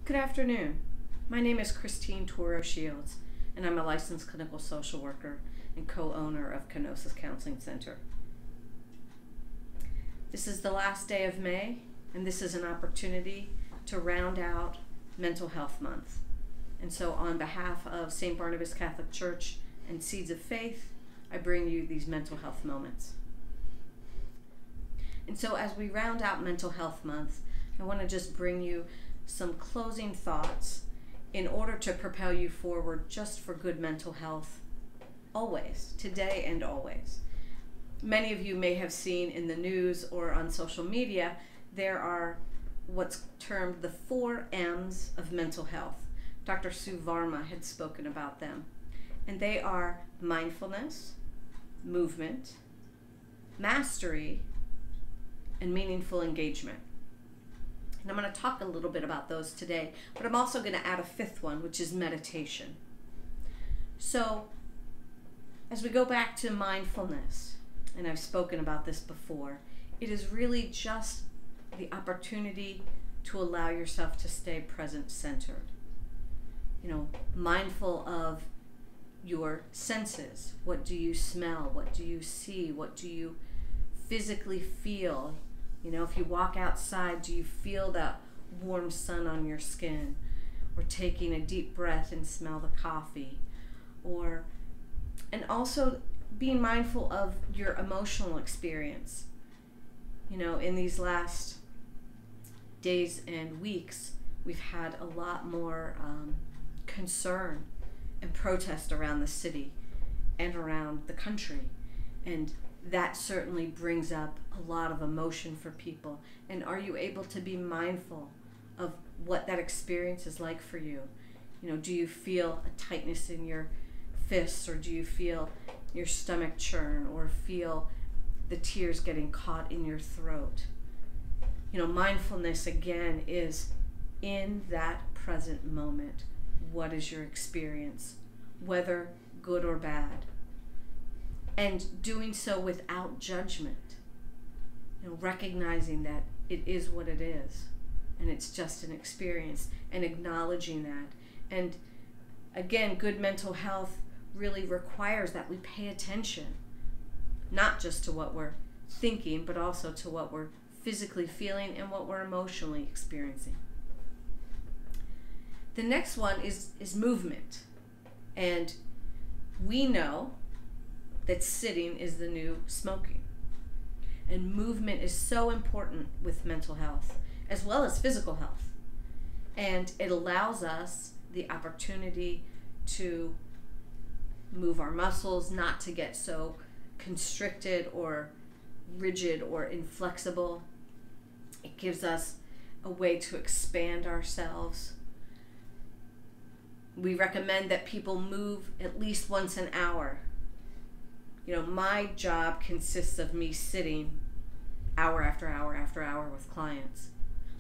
Good afternoon. My name is Christine Toro Shields, and I'm a licensed clinical social worker and co-owner of Kenosis Counseling Center. This is the last day of May, and this is an opportunity to round out Mental Health Month. And so on behalf of St. Barnabas Catholic Church and Seeds of Faith, I bring you these mental health moments. And so as we round out Mental Health Month, I want to just bring you some closing thoughts in order to propel you forward just for good mental health always, today and always. Many of you may have seen in the news or on social media, there are what's termed the 4 M's of mental health. Dr. Sue Varma had spoken about them. And they are mindfulness, movement, mastery, and meaningful engagement. And I'm going to talk a little bit about those today, but I'm also going to add a 5th one, which is meditation. So as we go back to mindfulness, and I've spoken about this before, it is really just the opportunity to allow yourself to stay present-centered. Mindful of your senses. What do you smell? What do you see? What do you physically feel? If you walk outside, do you feel that warm sun on your skin? Or taking a deep breath and smell the coffee? And also being mindful of your emotional experience. In these last days and weeks, we've had a lot more concern and protest around the city and around the country. And that certainly brings up a lot of emotion for people. And are you able to be mindful of what that experience is like for you? Do you feel a tightness in your fists, or do you feel your stomach churn, or feel the tears getting caught in your throat? Mindfulness again is in that present moment. What is your experience, whether good or bad? And doing so without judgment. Recognizing that it is what it is, and it's just an experience, and acknowledging that. And again, good mental health really requires that we pay attention, not just to what we're thinking, but also to what we're physically feeling and what we're emotionally experiencing. The next one is movement. And we know that sitting is the new smoking. And movement is so important with mental health, as well as physical health. And it allows us the opportunity to move our muscles, not to get so constricted or rigid or inflexible. It gives us a way to expand ourselves. We recommend that people move at least once an hour. My job consists of me sitting hour after hour after hour with clients.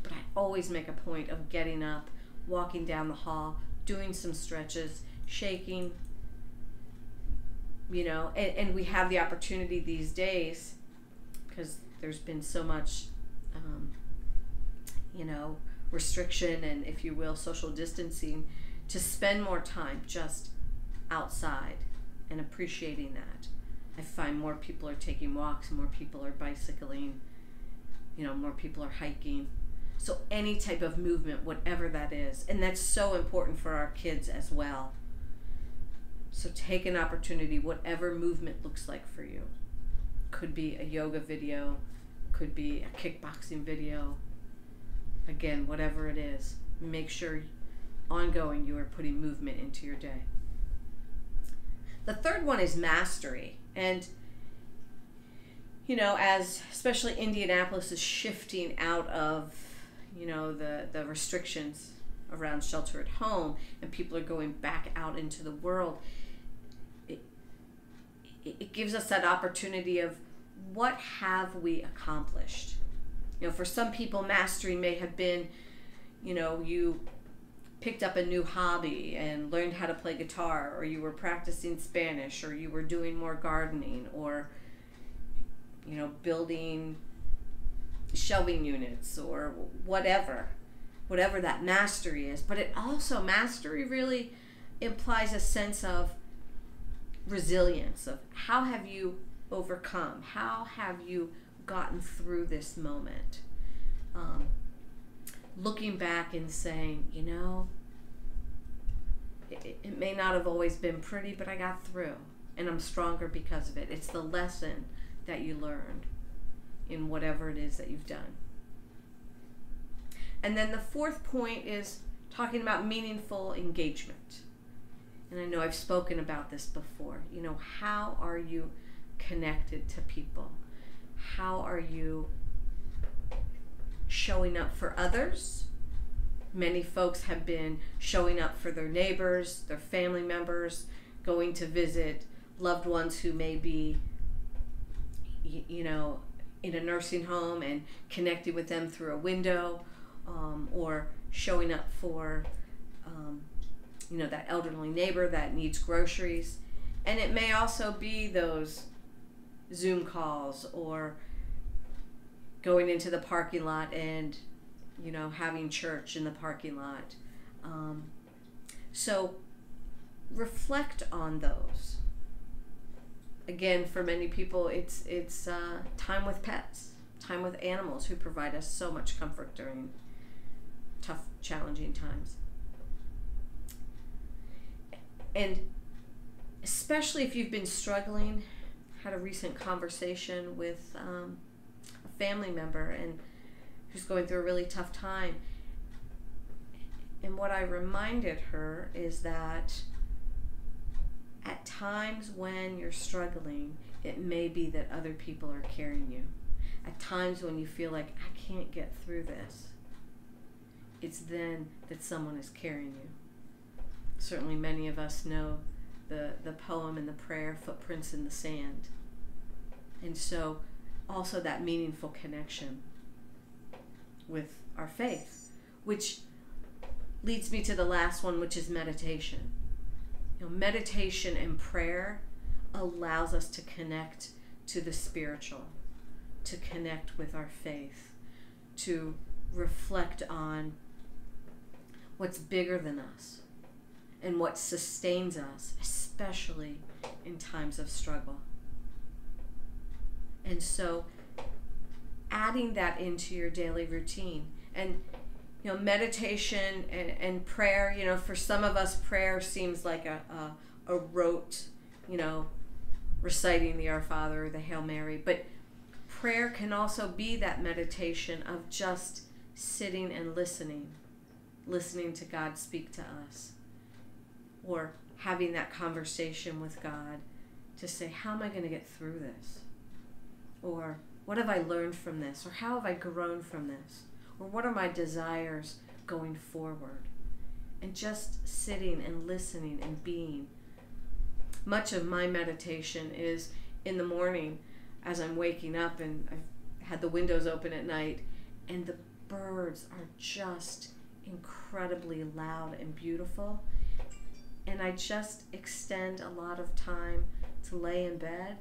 But I always make a point of getting up, walking down the hall, doing some stretches, shaking, and we have the opportunity these days, because there's been so much, restriction and, if you will, social distancing, to spend more time just outside and appreciating that. I find more people are taking walks, more people are bicycling, more people are hiking. So any type of movement, whatever that is, and that's so important for our kids as well. So take an opportunity, whatever movement looks like for you. Could be a yoga video, could be a kickboxing video. Again, whatever it is, make sure ongoing you are putting movement into your day. The third one is mastery. And, as especially Indianapolis is shifting out of, the restrictions around shelter at home, and people are going back out into the world, it gives us that opportunity of what have we accomplished. For some people, mastery may have been, you picked up a new hobby and learned how to play guitar, or you were practicing Spanish, or you were doing more gardening, or building shelving units, or whatever. whatever that mastery is. But it also, mastery really implies a sense of resilience, of how have you overcome, how have you gotten through this moment. Looking back and saying, you know, it may not have always been pretty, but I got through, and I'm stronger because of it. It's the lesson that you learned in whatever it is that you've done. And then the fourth point is talking about meaningful engagement. And I know I've spoken about this before. You know, how are you connected to people? How are you showing up for others? Many folks have been showing up for their neighbors, their family members, going to visit loved ones who may be, you know, in a nursing home and connecting with them through a window, or showing up for, you know, that elderly neighbor that needs groceries. And it may also be those Zoom calls or going into the parking lot and, you know, having church in the parking lot. So reflect on those. Again, for many people, it's time with pets, time with animals who provide us so much comfort during tough, challenging times. And especially if you've been struggling, had a recent conversation with a family member and who's going through a really tough time. And what I reminded her is that at times when you're struggling, it may be that other people are carrying you. At times when you feel like, I can't get through this, it's then that someone is carrying you. Certainly many of us know the poem and the prayer, Footprints in the Sand. And so also that meaningful connection with our faith, which leads me to the last one, which is meditation. You know, meditation and prayer allows us to connect to the spiritual, to connect with our faith, to reflect on what's bigger than us and what sustains us, especially in times of struggle. And so adding that into your daily routine, and you know, meditation and prayer, you know, for some of us prayer seems like a rote, you know, reciting the Our Father or the Hail Mary, but prayer can also be that meditation of just sitting and listening to God speak to us, or having that conversation with God to say, how am I going to get through this? Or what have I learned from this? Or how have I grown from this? Or what are my desires going forward? And just sitting and listening and being. Much of my meditation is in the morning as I'm waking up, and I've had the windows open at night, and the birds are just incredibly loud and beautiful. And I just extend a lot of time to lay in bed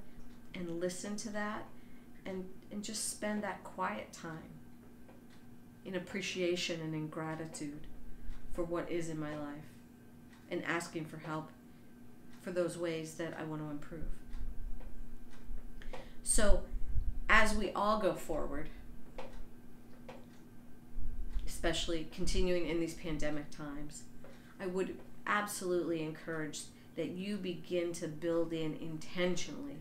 and listen to that, and just spend that quiet time in appreciation and in gratitude for what is in my life, and asking for help for those ways that I want to improve. So as we all go forward, especially continuing in these pandemic times, I would absolutely encourage that you begin to build in intentionally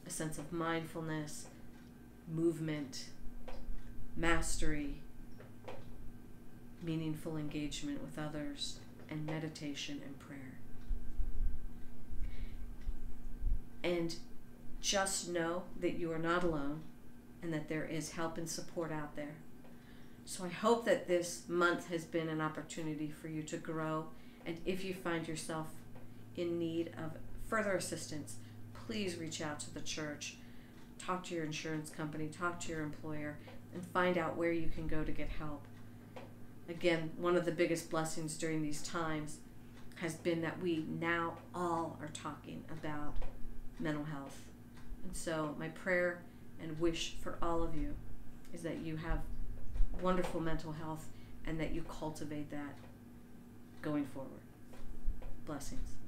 a sense of mindfulness, movement, mastery, meaningful engagement with others, and meditation and prayer. And just know that you are not alone and that there is help and support out there. So I hope that this month has been an opportunity for you to grow, and if you find yourself in need of further assistance, please reach out to the church, talk to your insurance company, talk to your employer, and find out where you can go to get help. Again, one of the biggest blessings during these times has been that we now all are talking about mental health. And so my prayer and wish for all of you is that you have wonderful mental health and that you cultivate that going forward. Blessings.